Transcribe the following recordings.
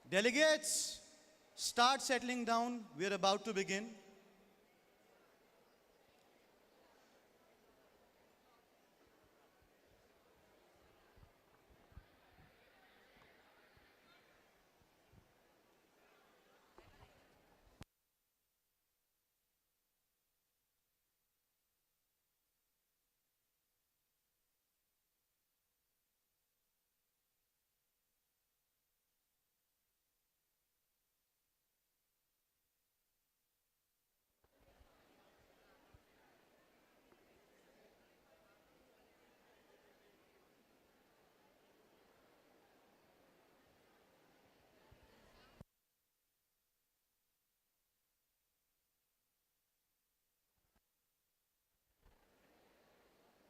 Delegates, start settling down. We are about to begin.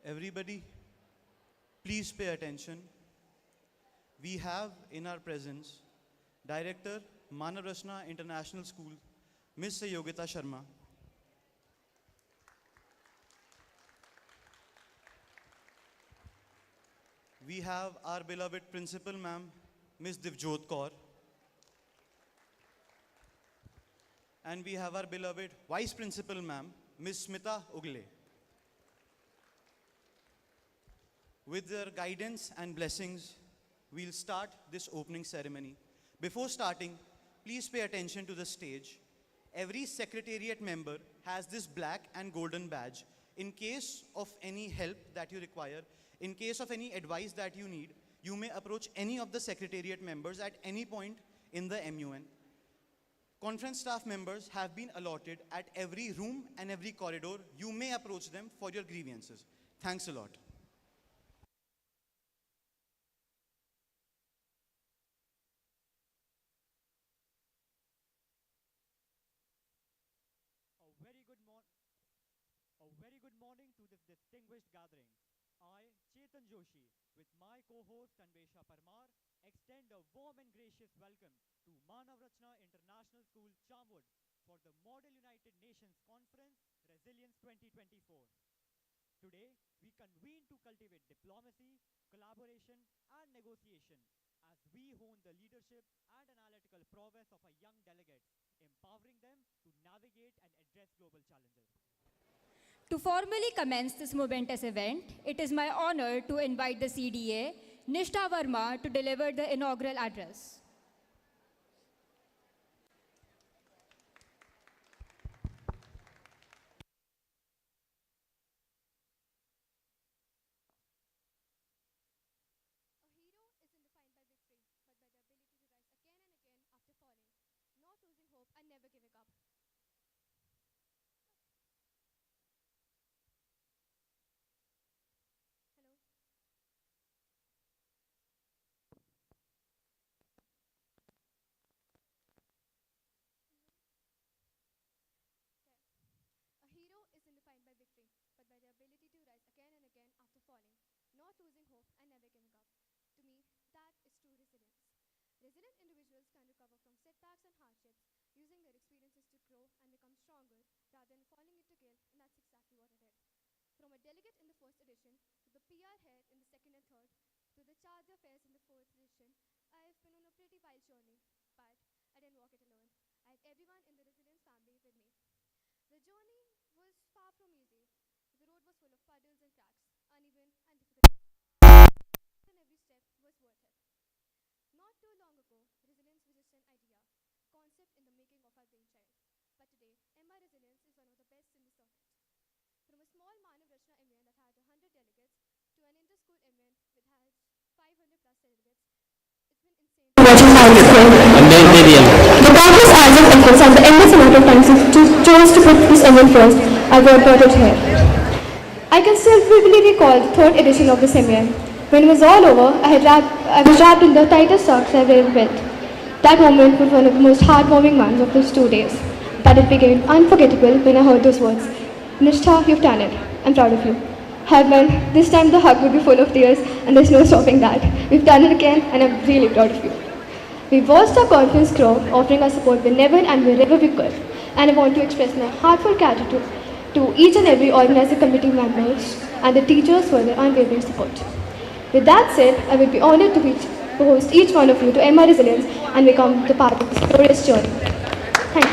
Everybody, please pay attention. We have in our presence Director, Rachna International School, Ms. Yogita Sharma. We have our beloved Principal Ma'am, Ms. Divjot Kaur. And we have our beloved Vice Principal Ma'am, Ms. Smita Ugle. With their guidance and blessings, we'll start this opening ceremony. Before starting, please pay attention to the stage. Every secretariat member has this black and golden badge. In case of any help that you require, in case of any advice that you need, you may approach any of the secretariat members at any point in the MUN. Conference staff members have been allotted at every room and every corridor. You may approach them for your grievances. Thanks a lot. A very good morning to this distinguished gathering. I, Chetan Joshi, with my co-host Anvesha Parmar, extend a warm and gracious welcome to MRResilience International School, Charmwood, for the Model United Nations Conference, Resilience 2024. Today, we convene to cultivate diplomacy, collaboration, and negotiation as we hone the leadership and analytical prowess of our young delegates, empowering them to navigate and address global challenges. To formally commence this momentous event, it is my honor to invite the CDA, Nishtha Verma, to deliver the inaugural address. And never giving up. Hello? A hero isn't defined by victory, but by the ability to rise again and again after falling, not losing hope and never giving up. To me, that is true resilience. Resilient individuals can recover from setbacks and hardships, using their experiences to grow and become stronger rather than falling into guilt, and that's exactly what I did. From a delegate in the first edition, to the PR head in the second and third, to the charge affairs in the fourth edition, I've been on a pretty wild journey, but I didn't walk it alone. I had everyone in the resilience family with me. The journey was far from easy. The road was full of puddles and cracks, uneven and difficult, and every step was worth it. Not too long ago, resilience was just an idea, concept in the making of our brainchild. But today, MRResilience is one of the best in the circuit. From a small Rachna MUN that had 100 delegates to an inter-school MUN that has 500 plus delegates, it's been insane to watch how it's grown. The countless hours of efforts and the endless amount of time since chose to put this MUN first are what brought it here. I can still vividly recall the third edition of this MUN. When it was all over, I was wrapped in the tightest socks I've ever built. That moment was one of the most heartwarming ones of those 2 days. But it became unforgettable when I heard those words. Nishtha, you've done it. I'm proud of you. Herman, this time the hug would be full of tears and there's no stopping that. We've done it again and I'm really proud of you. We voiced our conference crowd, offering our support whenever and wherever we could. And I want to express my heartfelt gratitude to each and every organizing committee members and the teachers for their unwavering support. With that said, I would be honored to be to host each one of you to MRResilience and become the part of this glorious journey. Thank you.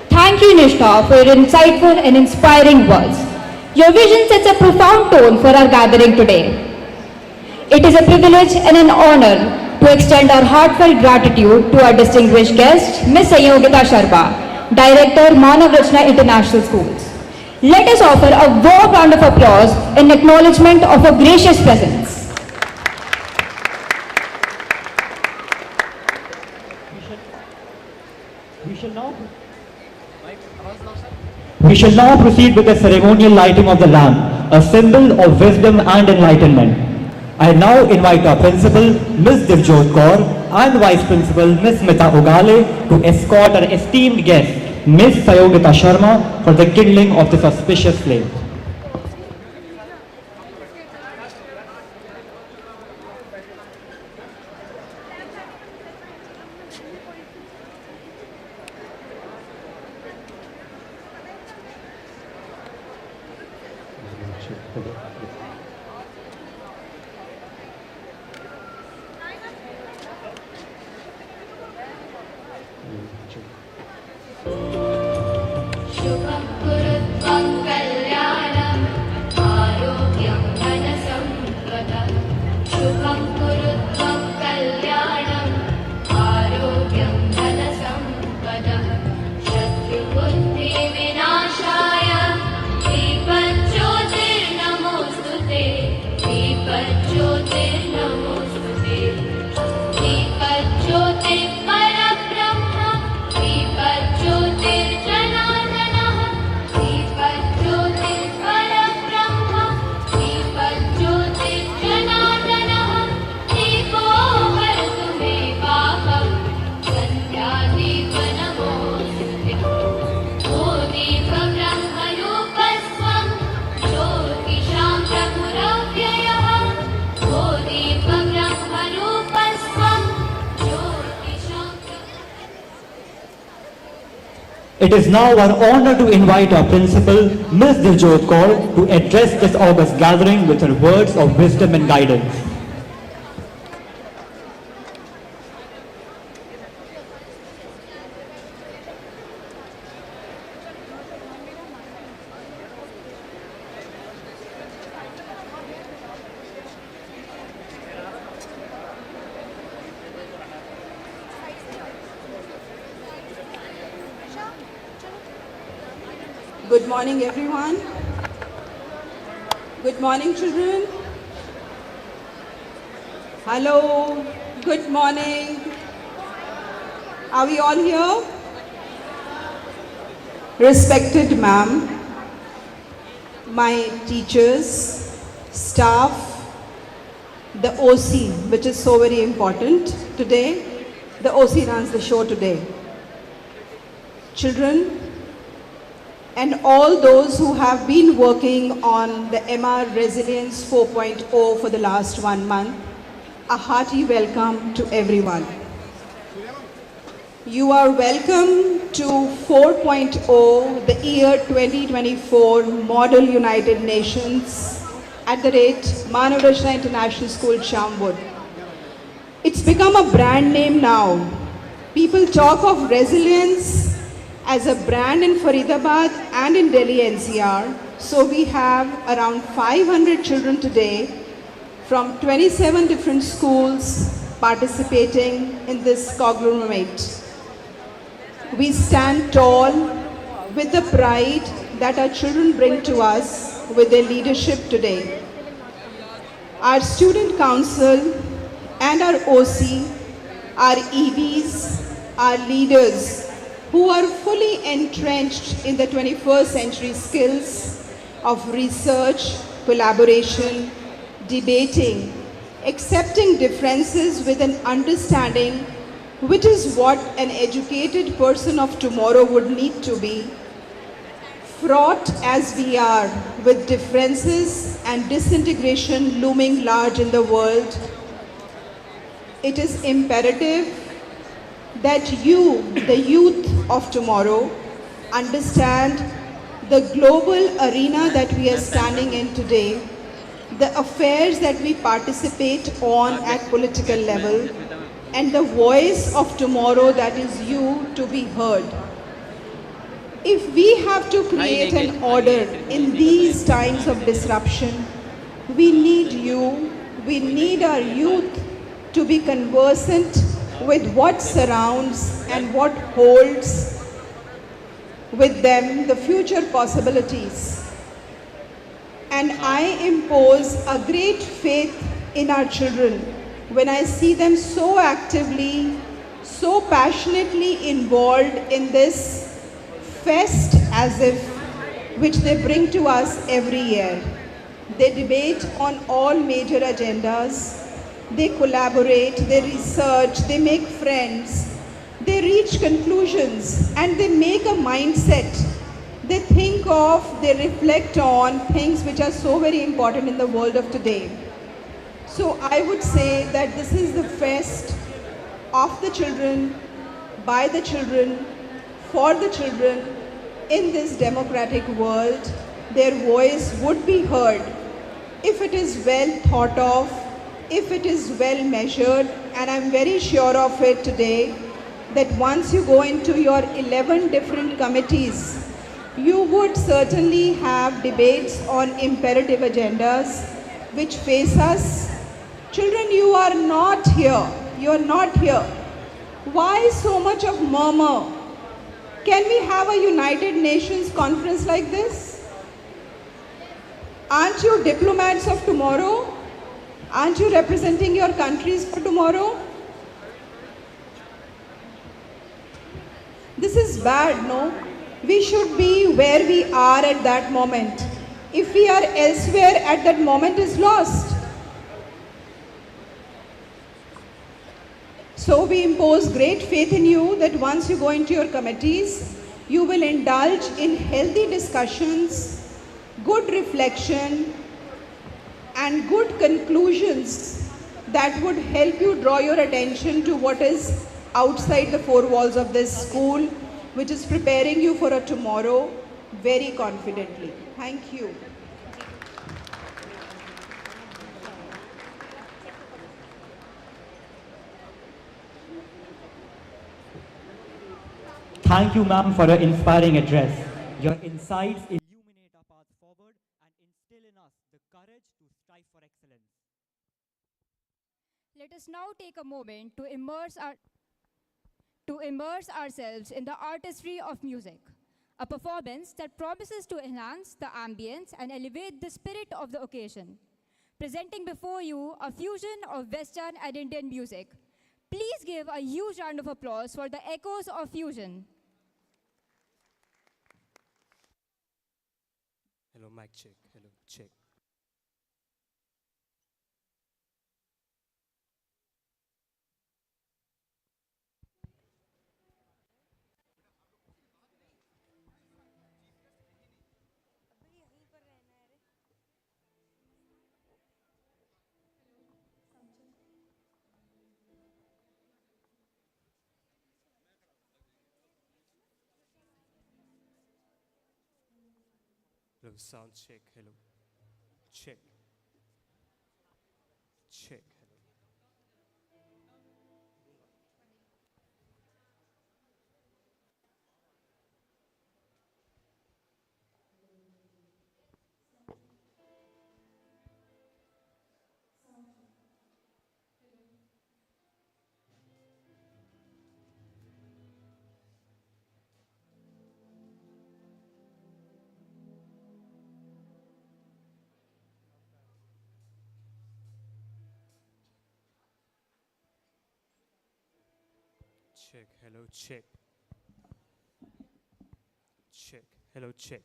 Thank you, Nishtha, for your insightful and inspiring words. Your vision sets a profound tone for our gathering today. It is a privilege and an honor to extend our heartfelt gratitude to our distinguished guest, Ms. Sayogita Sharma, Director, MRResilience International Schools. Let us offer a warm round of applause in acknowledgement of her gracious presence. We shall now proceed with the ceremonial lighting of the lamp, a symbol of wisdom and enlightenment. I now invite our Principal, Ms. Divjot Kaur, and Vice Principal, Ms. Smita Ugale, to escort our esteemed guest, Ms. Sayogita Sharma, for the kindling of this auspicious flame. शुभं कुरुत्वं कल्याणम् आरोग्यं धनसम्पदम् शुभं कुरुत्वं कल्याणम् आरोग्यं धनसम्पदम् शत्रुबुद्धिविनाशाय दीपज्योतिर्नमोऽस्तु ते दीपज्योतिर्नमोऽस्तु ते दीपज्योतिर्परब्रह्म दीपज्योतिर्जनार्दनः दीपज्योतिर्परब्रह्म दीपज्योतिर्जनार्दनः दीपो भरतु मे पापं सन्ध्यादीपनमोऽस्तु ते ओ दीपब्रह्मरूपस्त्वं ज्योतिषां प्रभुरव्ययः ओ दीपब्रह्मरूपस्त्वं ज्योतिषां It is now our honor to invite our Principal, Ms. Divjot Kaur, to address this august gathering with her words of wisdom and guidance. Good morning, everyone. Good morning, children. Hello. Good morning. Are we all here? Respected ma'am, my teachers, staff, the OC, which is so very important today. The OC runs the show today. Children, and all those who have been working on the MRResilience 4.0 for the last 1 month, a hearty welcome to everyone. You are welcome to 4.0, the year 2024 Model United Nations at the rate MRResilience International School, Charmwood. It's become a brand name now. People talk of resilience as a brand in Faridabad and in Delhi NCR. So we have around 500 children today from 27 different schools participating in this conglomerate. We stand tall with the pride that our children bring to us with their leadership today. Our student council and our OC, our EVs, our leaders who are fully entrenched in the 21st century skills of research, collaboration, debating, accepting differences with an understanding, which is what an educated person of tomorrow would need to be. Fraught as we are with differences and disintegration looming large in the world, it is imperative that you, the youth of tomorrow, understand the global arena that we are standing in today, the affairs that we participate on at political level, and the voice of tomorrow that is you to be heard. If we have to create an order in these times of disruption, we need you, we need our youth to be conversant with what surrounds and what holds with them the future possibilities. And I impose a great faith in our children when I see them so actively, so passionately involved in this fest as if which they bring to us every year. They debate on all major agendas, they collaborate, they research, they make friends, they reach conclusions, and they make a mindset. They think of, they reflect on things which are so very important in the world of today. So I would say that this is the fest of the children, by the children, for the children in this democratic world. Their voice would be heard if it is well thought of, if it is well measured, and I'm very sure of it today that once you go into your 11 different committees, you would certainly have debates on imperative agendas which face us. Children, you are not here. You are not here. Why so much of murmur? Can we have a United Nations conference like this? Aren't you diplomats of tomorrow? Aren't you representing your countries for tomorrow? This is bad, no? We should be where we are at that moment. If we are elsewhere at that moment is lost. So we impose great faith in you that once you go into your committees, you will indulge in healthy discussions, good reflection, and good conclusions that would help you draw your attention to what is outside the four walls of this school, which is preparing you for a tomorrow very confidently. Thank you. Thank you, ma'am, for your inspiring address. Your insights illuminate our path forward and instill in us the courage to strive for excellence. Let us now take a moment to immerse ourselves in the artistry of music, a performance that promises to enhance the ambience and elevate the spirit of the occasion. Presenting before you a fusion of Western and Indian music. Please give a huge round of applause for the echoes of fusion. Hello, mic check. Hello, check. Hello, sound check. Hello, check. Check. Hello. Check. Hello, check. Check. Hello, check.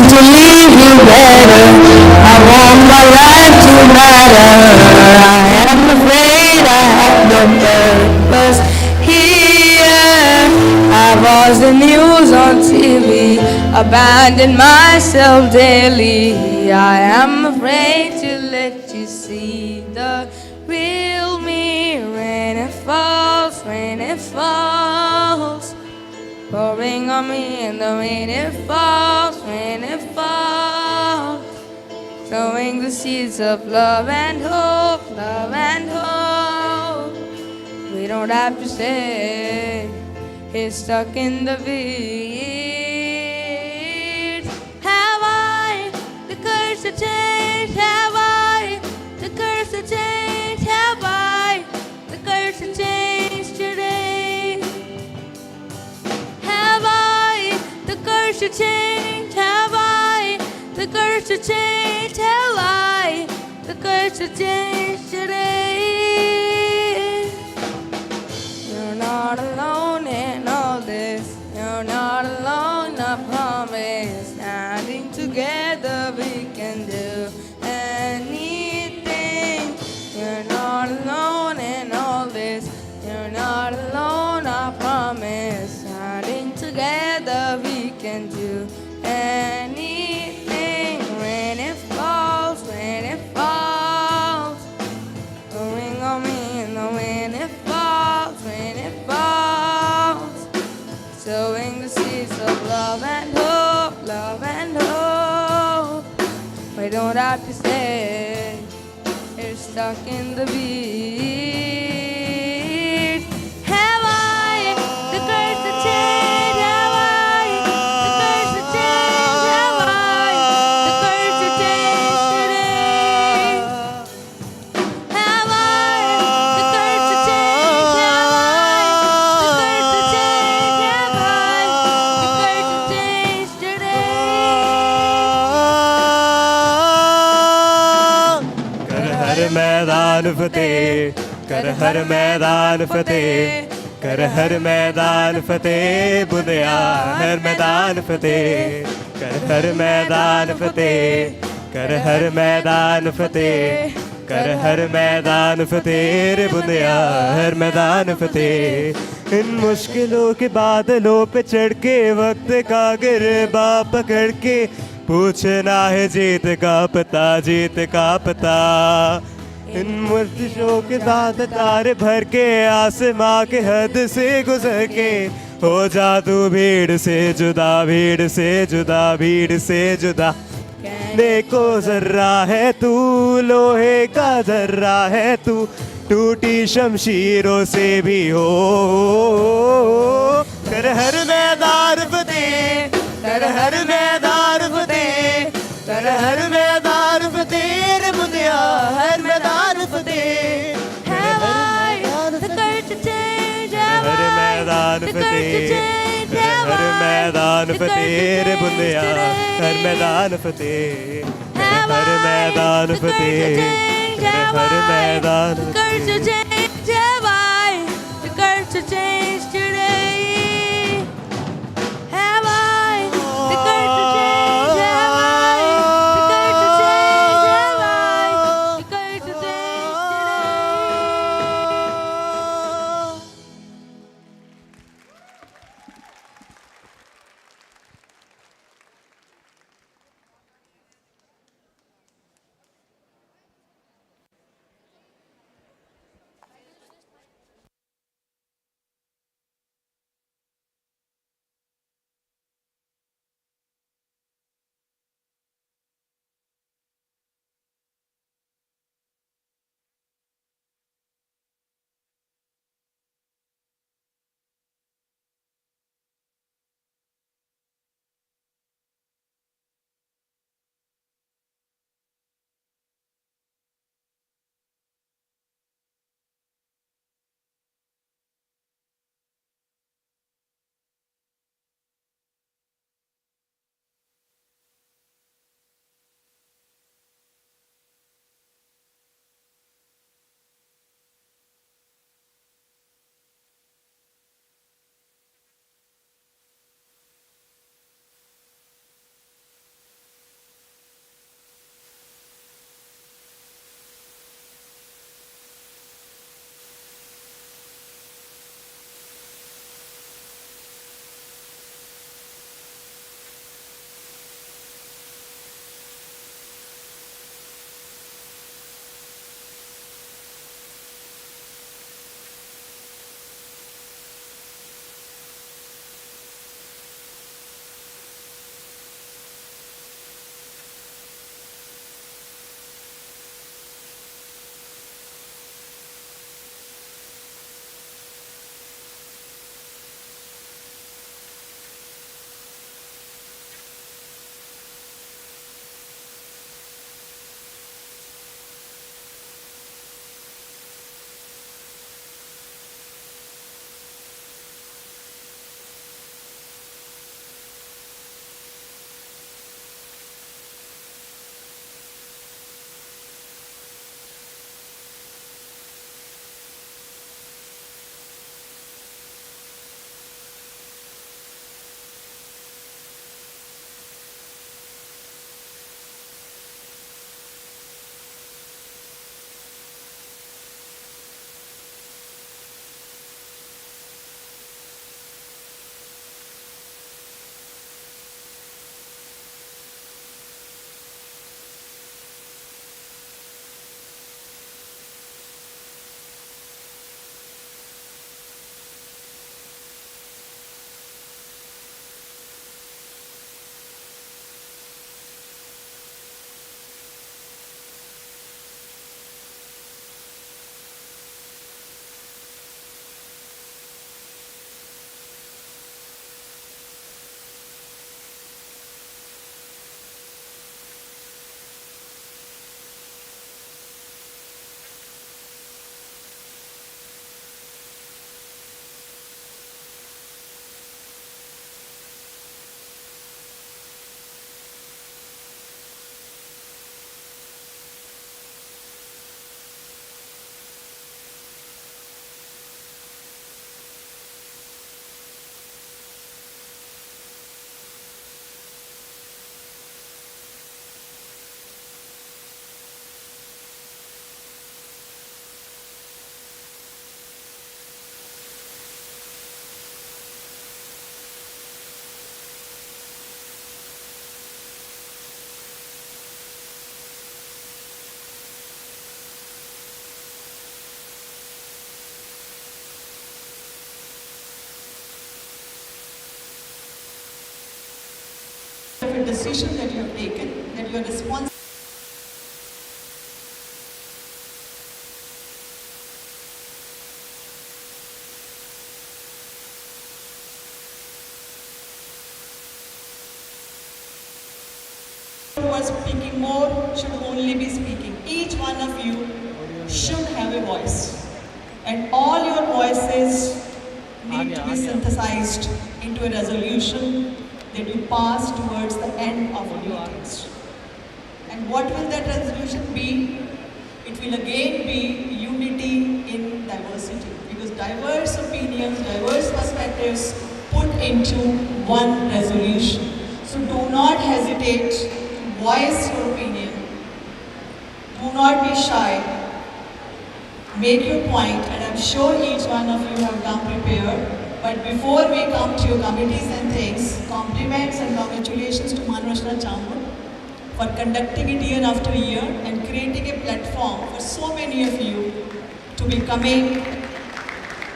To leave you better. I want my life to last. reminding myself daily, I am afraid to let you see the real me when it falls, when it falls. Pouring on me in the rain it falls, when it falls. Sowing the seeds of love and hope, love and hope. We don't have to stay here stuck in the weeds. Have I the courage to change? Have I the courage to change? Have I the courage to change today? Have I the courage to change? Have I the courage to change? Have I the courage to change today? You're not alone in all this. You're not alone, I promise. Standing together we can do anything. You're not alone in all this. You're not alone, I promise. Standing together we can do anything. When it falls, when it falls. Pouring on me in the wind it falls, when it falls. Sowing the seeds of love and hope, love and hope. We don't have to stay here stuck in the weeds. Have I the courage to change? Have I the courage to change? Have I the courage to change today? Have I the courage to change? Have I the courage to change? Have I the courage to change today? कर हर मैदान फतेह, कर हर मैदान फतेह, कर हर मैदान फतेह, बुनिया हर मैदान फतेह, कर हर मैदान फतेह, कर हर मैदान फतेह, कर हर मैदान फतेह, रे बुनिया हर मैदान फतेह। इन मुश्किलों के बादलों पे चढ़ के वक्त का गिरबा पकड़ के पूछना है जीत का पता, जीत का पता। इन मुश्किलों के बाद तारे भर के आसमां के हद से गुजर के हो जा तू भीड़ से जुदा, भीड़ से जुदा, भीड़ से जुदा। देखो जर्रा है तू, लोहे का जर्रा है तू, टूटी शमशीरों से भी हो। कर हर मैदान फतेह, कर हर मैदान फतेह, कर हर मैदान फतेह, रे बुनिया हर मैदान फतेह। Have I the courage to change? Have her I मैदान the courage to Fateh, change? कर Have हर I मैदान the courage to फतेह, रे बुनिया change हर today? मैदान फतेह, कर Have हर I मैदान the courage to Fateh, change? कर Have हर I मैदान the courage to Fateh. change? Have I the courage to change today? Have I the courage to change? Have I the courage to change? Have I the courage to change today? decision that you have taken, that you are responsible. Who are speaking more should only be speaking. Each one of you should have a voice. And all your voices need to be synthesized into a resolution that you pass towards the end of the meetings. And what will that resolution be? It will again be unity in diversity. Because diverse opinions, diverse perspectives put into one resolution. So do not hesitate to voice your opinion. Do not be shy. Make your point, and I'm sure each one of you have come prepared. But before we come to your committees and things, compliments and congratulations to MRRes Charmwood for conducting it year after year and creating a platform for so many of you to be coming,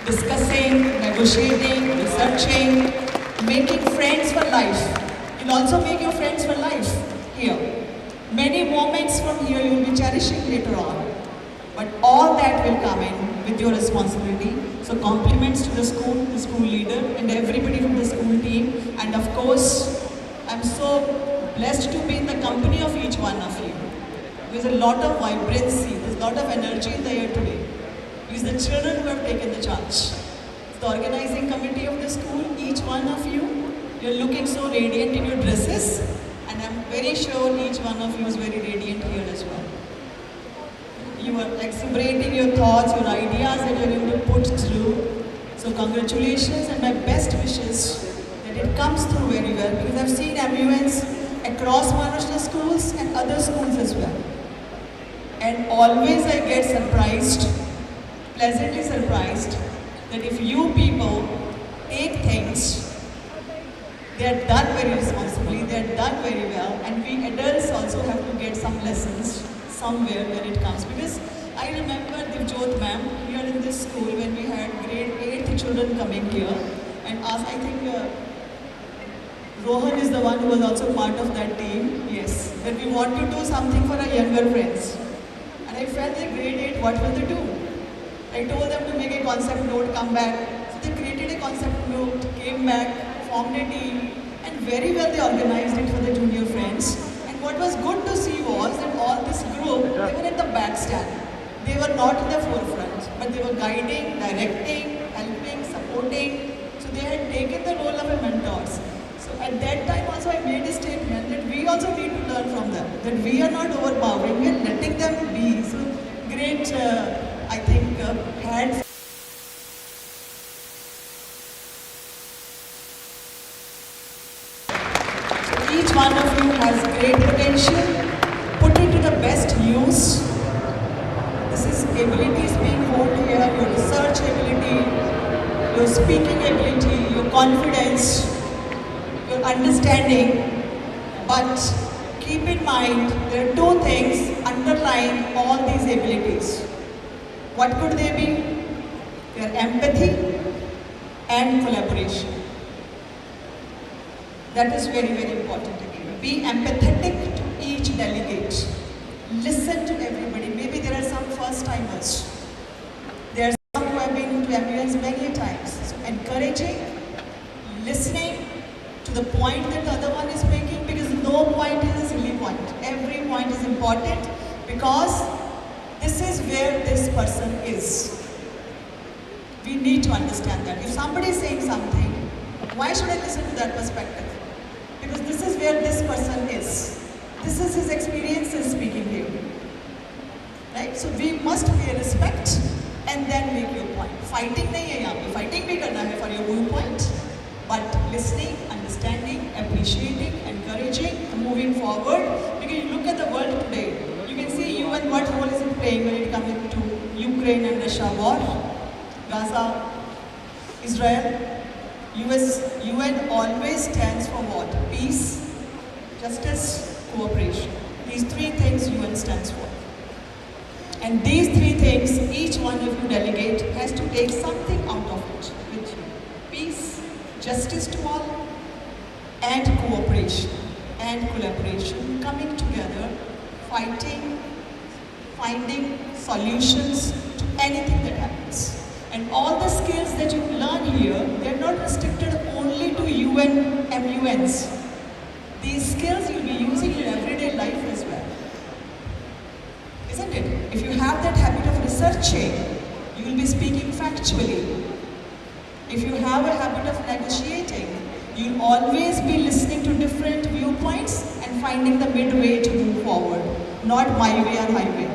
discussing, negotiating, researching, making friends for life. You'll also make your friends for life here. Many moments from here you will be cherishing later on. But all that will come in with your responsibility. So compliments to the school leader and everybody from the school team. And of course, I'm so blessed to be in the company of each one of you. There's a lot of vibrancy, there's a lot of energy in the air today. It's the children who have taken the charge. It's the organizing committee of the school, each one of you. You're looking so radiant in your dresses. And I'm very sure each one of you is very radiant here as well. You are exuberating your thoughts, your ideas that you're going to put through. So congratulations and my best wishes that it comes through very well, because I've seen MUNs across MRRes schools and other schools as well. And always I get surprised, pleasantly surprised, that if you people take things, they are done very responsibly, they are done very well, and we adults also have to get some lessons somewhere where it comes. Because I remember Divjot ma'am here in this school when we had grade 8 children coming here and asked, I think Rohan is the one who was also part of that team, yes, that we want to do something for our younger friends. And I felt that grade 8, what will they do? I told them to make a concept note, come back. So they created a concept note, came back, formed a team, and very well they organized it for the junior friends. What was good to see was that all this group, they were at the back stand. They were not in the forefront, but they were guiding, directing, helping, supporting. So they had taken the role of a mentors. So at that time also I made a statement that we also need to learn from them, that we are not overpowering, we are letting them be. So great, I think, hands. Each one of you has great potential. Put it to the best use. This is abilities being honed here, your research ability, your speaking ability, your confidence, your understanding. But keep in mind, there are two things underlying all these abilities. What could they be? They are empathy and collaboration. That is very, very important again. Be empathetic to each delegate. Listen to everybody. Maybe there are some first-timers. There are some who have been to MUNs many times. So encouraging, listening to the point that the other one is making, because no point is a silly point. Every point is important because this is where this person is. We need to understand that. If somebody is saying something, why should I listen to that perspective? Because this is where this person is. This is his experiences speaking here. Right? So we must pay respect and then make your point. Fighting nahi hai yahan pe. Fighting bhi karna hai for your viewpoint. But listening, understanding, appreciating, encouraging, moving forward. Because you look at the world today, you can see UN what role is it playing when it comes to Ukraine and Russia war, Gaza, Israel. UN always stands for what? Peace, justice, cooperation. These three things UN stands for. And these three things, each one of you delegate has to take something out of it with you. Peace, justice to all, and cooperation. and collaboration, coming together, fighting, finding solutions to anything that happens. And all the skills that you learn here, they're not restricted only to UN MUNs. These skills you'll be using in everyday life as well. Isn't it? If you have that habit of researching, you will be speaking factually. If you have a habit of negotiating, you'll always be listening to different viewpoints and finding the midway to move forward, not my way or highway.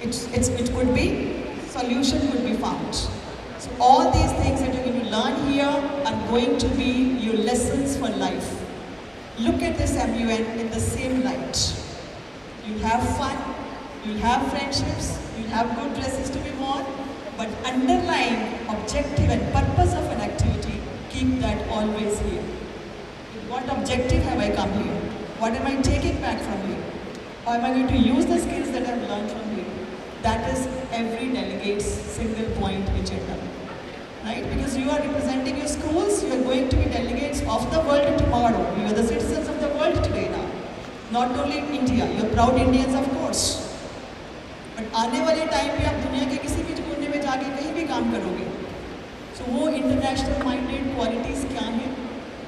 It could be, solution could be found. So all these things that you're going to learn here are going to be your lessons for life. Look at this MUN in the same light. You'll have fun, you'll have friendships, you'll have good dresses to be worn, but underlying objective and purpose of an activity, keep that always here. With what objective have I come here? What am I taking back from here? How am I going to use the skills that I've learned from here? That is every delegate's single point agenda. Right? Because you are representing your schools, you are going to be delegates of the world tomorrow. You are the citizens of the world today now. Not only in India, you are proud Indians of course. But आने वाले time पे आप दुनिया के किसी भी कोने में जाके कहीं भी काम करोगे. So वो international minded qualities क्या हैं?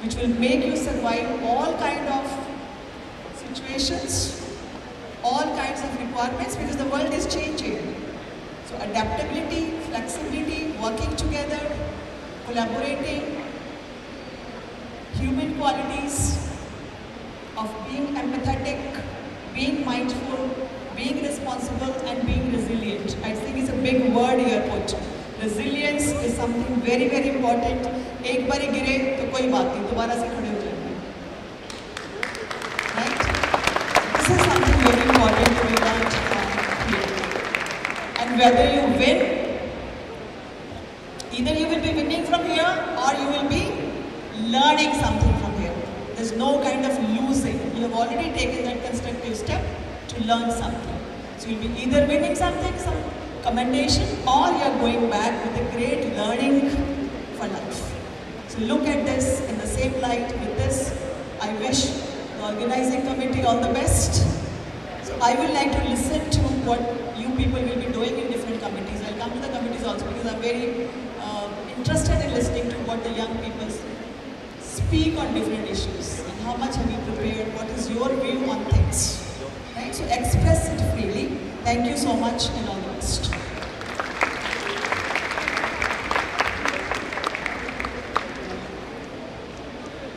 Which will make you survive all kind of situations, all kinds of requirements, because the world is changing. So adaptability, flexibility, working together, collaborating, human qualities of being empathetic, being mindful, being responsible and being resilient. I think it's a big word here put. Resilience is something very, very important. एक बार गिरे तो कोई बात नहीं, दोबारा से खड़े हो जाएंगे. Right? This is something very important to be learned here. And whether you win, either you will be winning from here or you will be learning something from here. There's no kind of losing. You have already taken that constructive step to learn something. So you'll be either winning something, some commendation, or you're going back with a great learning for life. So look at this in the same light. With this, I wish the organizing committee all the best. So I would like to listen to what you people will be doing in different committees. I'll come to the committees also because I'm very interested in listening to what the young people speak on different issues and how much have you prepared, what is your view on things. Right? So express it freely. Thank you so much and all the best.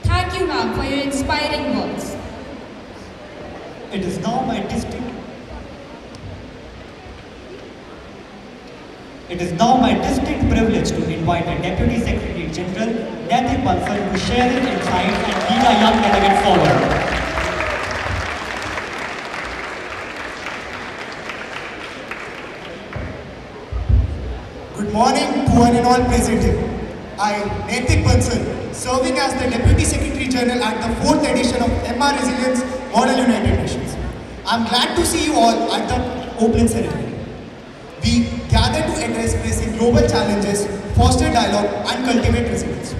Thank you, ma'am, for your inspiring words. It is now my distinct privilege to invite the Deputy Secretary General, Natik Bansal, to share his insights and lead our young delegate forward. Good morning to one and all present here. I, Natik Bansal, serving as the Deputy Secretary General at the 4th edition of MRResilience United Nations. I'm glad to see you all at the opening ceremony. We gather to address pressing global challenges, foster dialogue and cultivate resilience.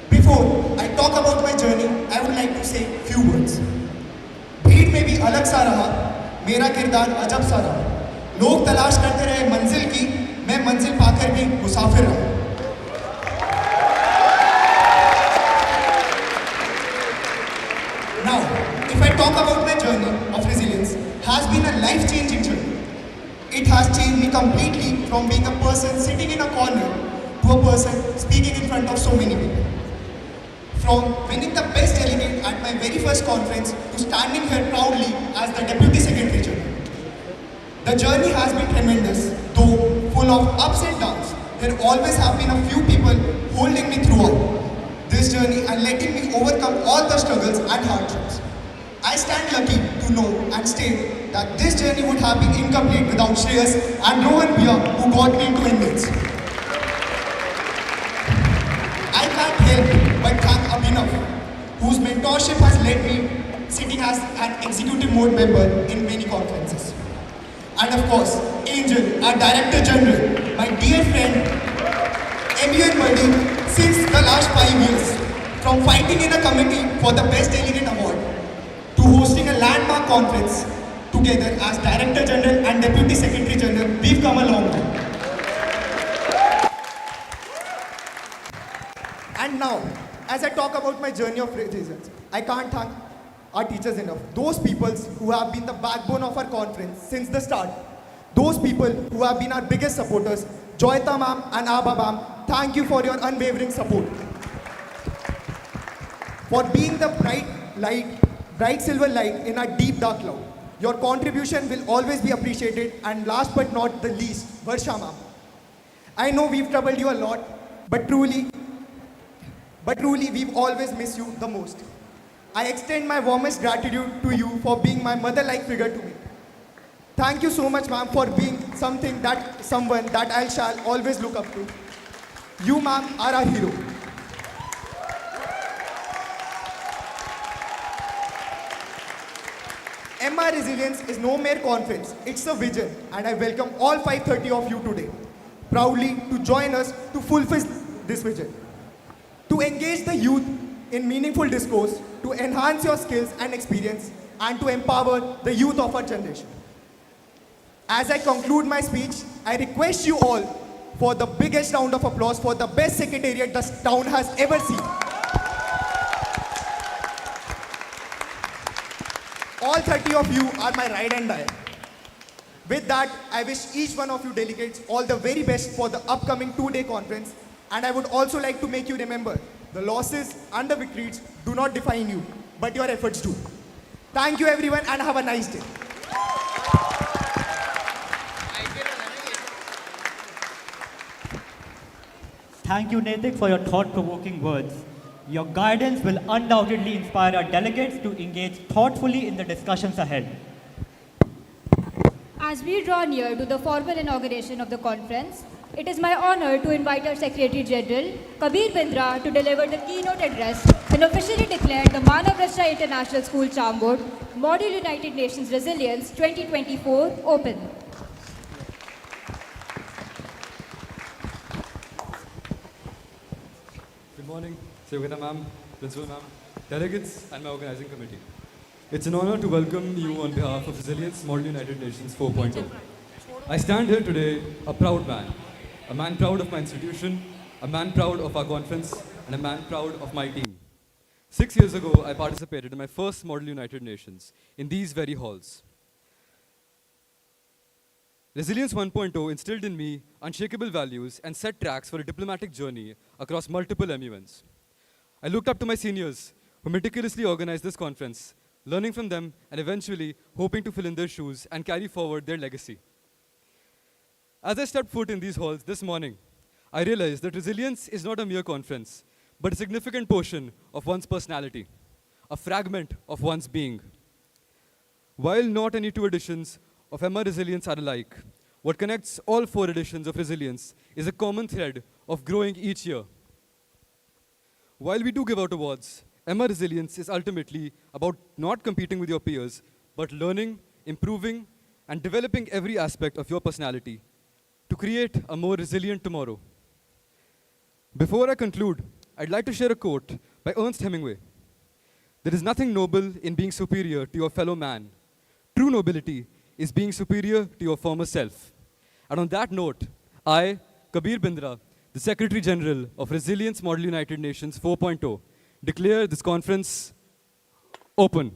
Before I talk about my journey, I would like to say few words. भीड़ में भी अलग सा रहा, मेरा किरदार अजब सा रहा. लोग तलाश करते रहे मंजिल की, मैं मंजिल पाकर भी मुसाफिर रहा. Now, if I talk about my journey of resilience, has been a life-changing journey. It has changed me completely from being a person sitting in a corner to a person speaking in front of so many people. From winning the best delegate at my very first conference to standing here proudly as the Deputy Secretary General. The journey has been tremendous, though full of ups and downs. There always have been a few people holding me throughout this journey and letting me overcome all the struggles and hardships. I stand lucky to know and state that this journey would have been incomplete without Shreyas and Rohan Bhaiya, who got me into Indians. I can't help but thank Abhinav, whose mentorship has led me sitting as an executive board member in many conferences. And of course, Angel, our Director General, my dear friend, MUN buddy since the last 5 years. From fighting in a committee for the Best Delegate Award to hosting a landmark conference together as Director General and Deputy Secretary General, we've come a long way. And now, as I talk about my journey of resilience, I can't thank our teachers enough. Those people who have been the backbone of our conference since the start. Those people who have been our biggest supporters, Joyita ma'am and Abha ma'am, thank you for your unwavering support. For being the bright silver light in our deep dark cloud. Your contribution will always be appreciated. And last but not the least, Varsha ma'am. I know we've troubled you a lot, but truly we've always missed you the most. I extend my warmest gratitude to you for being my mother-like figure to me. Thank you so much, ma'am, for being someone that I shall always look up to. You, ma'am, are our hero. MRResilience is no mere conference, it's a vision, and I welcome all 530 of you today, proudly to join us to fulfill this vision. To engage the youth in meaningful discourse, to enhance your skills and experience, and to empower the youth of our generation. As I conclude my speech, I request you all for the biggest round of applause for the best secretariat the town has ever seen. All 30 of you are my ride and die. With that, I wish each one of you delegates all the very best for the upcoming 2-day conference. And I would also like to make you remember, the losses and the victories do not define you, but your efforts do. Thank you everyone and have a nice day. Thank you, Naitik, for your thought-provoking words. Your guidance will undoubtedly inspire our delegates to engage thoughtfully in the discussions ahead. As we draw near to the formal inauguration of the conference, it is my honor to invite our Secretary General, Kabir Bindra, to deliver the keynote address and officially declare the MRResilience International School Charmwood Model United Nations Resilience 2024 open. Good morning, Yogeeta ma'am, Principal ma'am, delegates and my organizing committee. It's an honor to welcome you on behalf of Resilience Model United Nations 4.0. I stand here today a proud man. A man proud of my institution, a man proud of our conference, and a man proud of my team. 6 years ago, I participated in my first Model United Nations in these very halls. Resilience 1.0 instilled in me unshakable values and set tracks for a diplomatic journey across multiple MUNs. I looked up to my seniors who meticulously organized this conference, learning from them and eventually hoping to fill in their shoes and carry forward their legacy. As I stepped foot in these halls this morning, I realized that resilience is not a mere conference, but a significant portion of one's personality, a fragment of one's being. While not any 2 editions of MRResilience are alike, what connects all 4 editions of Resilience is a common thread of growing each year. While we do give out awards, MRResilience is ultimately about not competing with your peers, but learning, improving, and developing every aspect of your personality to create a more resilient tomorrow. Before I conclude, I'd like to share a quote by Ernest Hemingway. There is nothing noble in being superior to your fellow man. True nobility is being superior to your former self. And on that note, I, Kabir Bindra, the Secretary General of Resilience Model United Nations 4.0, declare this conference open.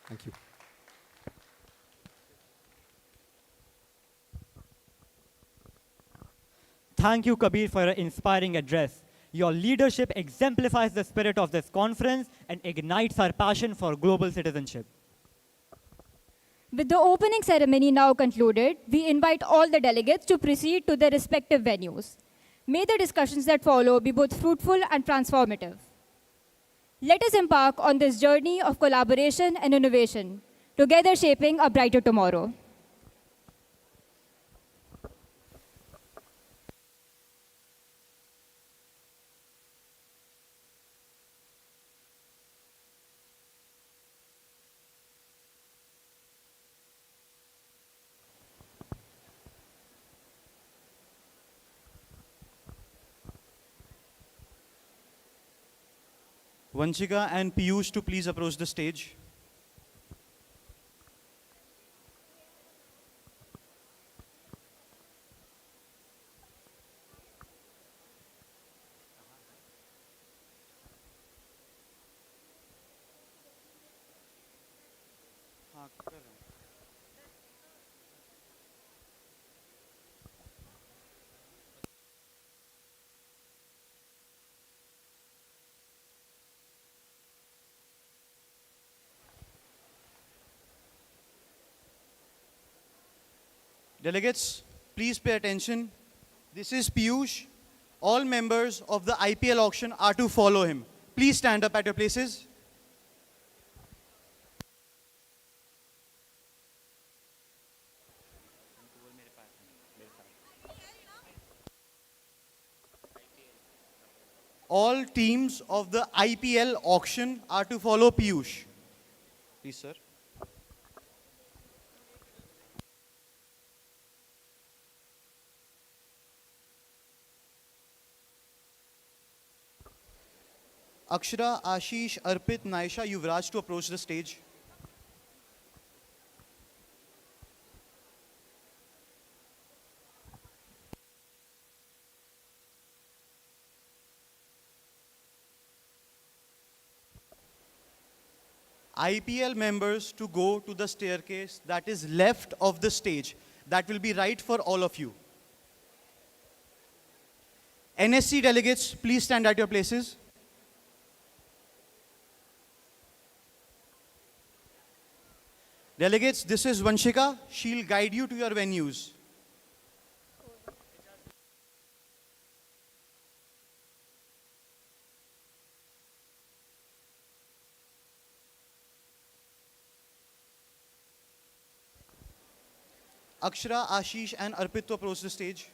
Thank you. Thank you, Kabir, for your inspiring address. Your leadership exemplifies the spirit of this conference and ignites our passion for global citizenship. With the opening ceremony now concluded, we invite all the delegates to proceed to their respective venues. May the discussions that follow be both fruitful and transformative. Let us embark on this journey of collaboration and innovation, together shaping a brighter tomorrow. Vanshika and Piyush to please approach the stage. Delegates, please pay attention. This is Piyush. All members of the IPL auction are to follow him. Please stand up at your places. All teams of the IPL auction are to follow Piyush. Please, sir. Akshara, Ashish, Arpit, Naisha, Yuvraj to approach the stage. IPL members to go to the staircase that is left of the stage. That will be right for all of you. NSC delegates, please stand at your places. Delegates, this is Vanshika. She'll guide you to your venues. Akshara, Ashish and Arpit to approach the stage.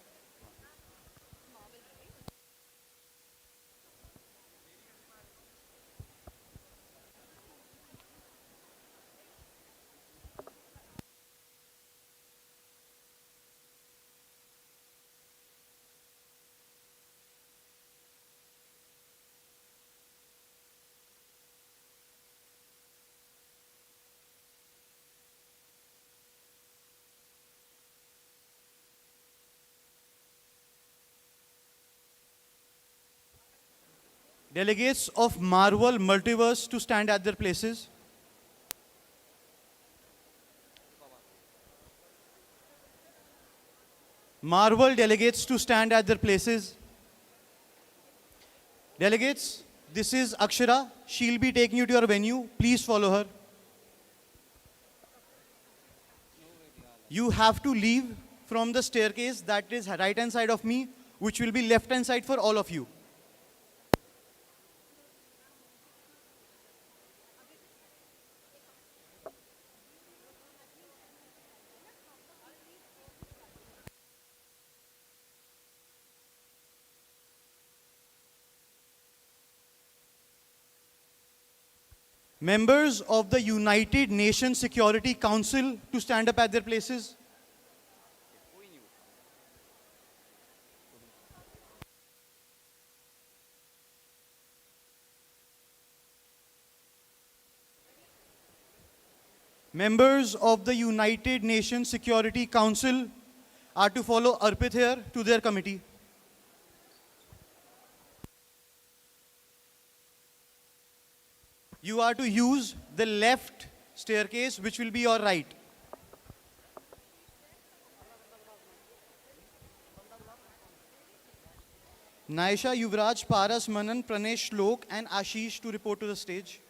Delegates of Marvel Multiverse to stand at their places. Marvel delegates to stand at their places. Delegates, this is Akshara. She'll be taking you to your venue. Please follow her. You have to leave from the staircase that is right hand side of me, which will be left hand side for all of you. Members of the United Nations Security Council to stand up at their places. Members of the United Nations Security Council are to follow Arpit here to their committee. You are to use the left staircase, which will be your right. Naisha, Yuvraj, Paras, Manan, Pranesh, Shlok and Ashish to report to the stage.